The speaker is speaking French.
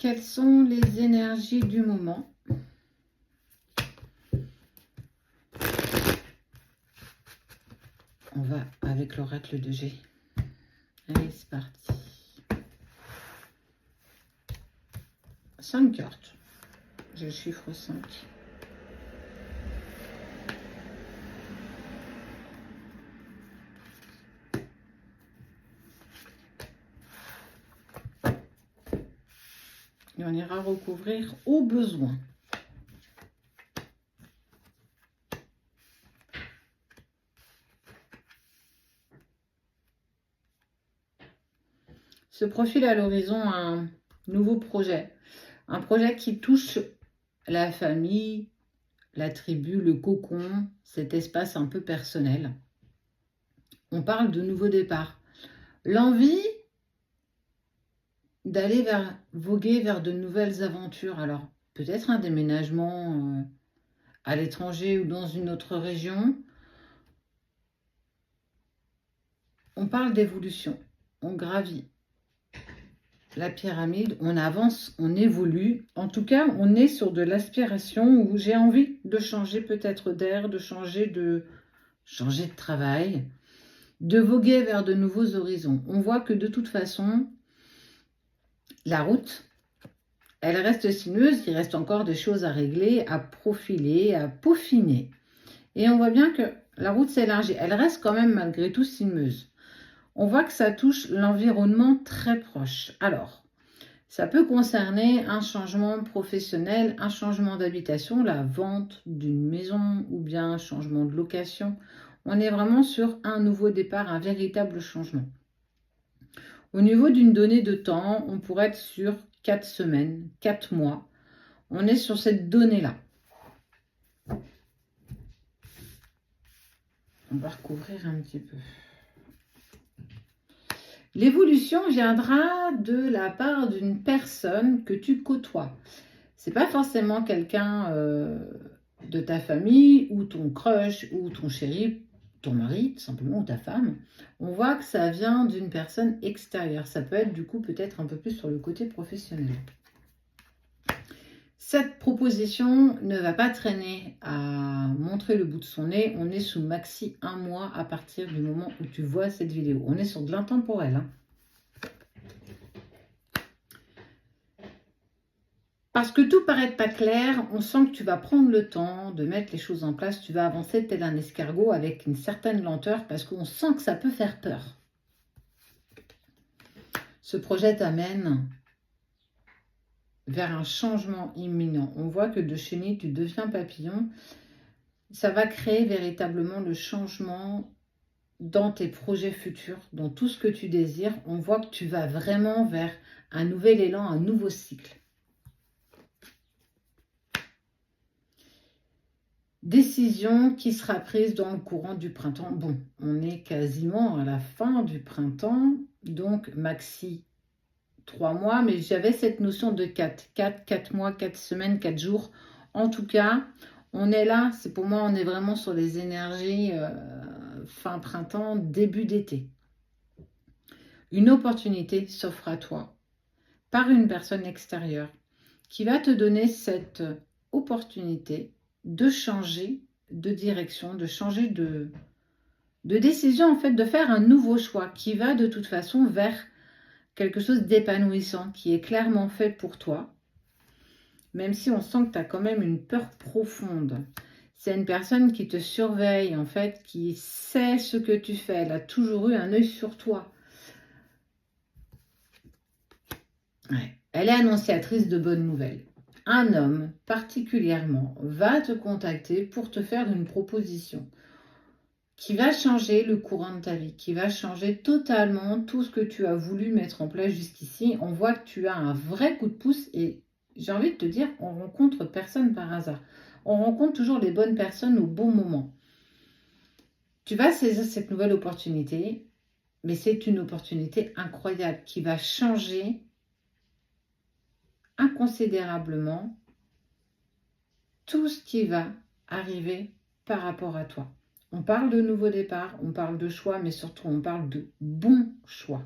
Quelles sont les énergies du moment? On va avec l'oracle de G. Allez, c'est parti. 5 cartes. Je chiffre 5. Et on ira recouvrir au besoin. Se profile à l'horizon un nouveau projet. Un projet qui touche la famille, la tribu, le cocon, cet espace un peu personnel. On parle de nouveau départ. L'envie d'aller voguer vers de nouvelles aventures. Alors, peut-être un déménagement à l'étranger ou dans une autre région. On parle d'évolution. On gravit la pyramide, on avance, on évolue. En tout cas, on est sur de l'aspiration où j'ai envie de changer peut-être d'air, de changer de travail, de voguer vers de nouveaux horizons. On voit que de toute façon, la route, elle reste sinueuse, il reste encore des choses à régler, à profiler, à peaufiner. Et on voit bien que la route s'élargit. Elle reste quand même malgré tout sinueuse. On voit que ça touche l'environnement très proche. Alors, ça peut concerner un changement professionnel, un changement d'habitation, la vente d'une maison ou bien un changement de location. On est vraiment sur un nouveau départ, un véritable changement. Au niveau d'une donnée de temps, on pourrait être sur 4 semaines, 4 mois. On est sur cette donnée-là. On va recouvrir un petit peu. L'évolution viendra de la part d'une personne que tu côtoies. C'est pas forcément quelqu'un de ta famille ou ton crush ou ton chéri, ton mari, tout simplement, ou ta femme. On voit que ça vient d'une personne extérieure. Ça peut être du coup peut-être un peu plus sur le côté professionnel. Cette proposition ne va pas traîner à montrer le bout de son nez. On est sous maxi 1 mois à partir du moment où tu vois cette vidéo. On est sur de l'intemporel. Hein. Parce que tout paraît pas clair, on sent que tu vas prendre le temps de mettre les choses en place. Tu vas avancer tel un escargot avec une certaine lenteur parce qu'on sent que ça peut faire peur. Ce projet t'amène vers un changement imminent. On voit que de chenille, tu deviens papillon. Ça va créer véritablement le changement dans tes projets futurs, dans tout ce que tu désires. On voit que tu vas vraiment vers un nouvel élan, un nouveau cycle. Décision qui sera prise dans le courant du printemps. Bon, on est quasiment à la fin du printemps, donc maxi 3 mois, mais j'avais cette notion de 4 mois, 4 semaines, 4 jours. En tout cas, on est là, c'est pour moi, on est vraiment sur les énergies fin printemps, début d'été. Une opportunité s'offre à toi par une personne extérieure qui va te donner cette opportunité de changer de direction, de changer de décision, en fait, de faire un nouveau choix qui va de toute façon vers quelque chose d'épanouissant, qui est clairement fait pour toi, même si on sent que tu as quand même une peur profonde. C'est une personne qui te surveille, en fait, qui sait ce que tu fais. Elle a toujours eu un œil sur toi. Ouais. Elle est annonciatrice de bonnes nouvelles. Un homme, particulièrement, va te contacter pour te faire une proposition qui va changer le courant de ta vie, qui va changer totalement tout ce que tu as voulu mettre en place jusqu'ici. On voit que tu as un vrai coup de pouce et j'ai envie de te dire, on rencontre personne par hasard. On rencontre toujours les bonnes personnes au bon moment. Tu vas saisir cette nouvelle opportunité, mais c'est une opportunité incroyable qui va changer inconsidérablement tout ce qui va arriver par rapport à toi. On parle de nouveau départ, on parle de choix, mais surtout on parle de bons choix.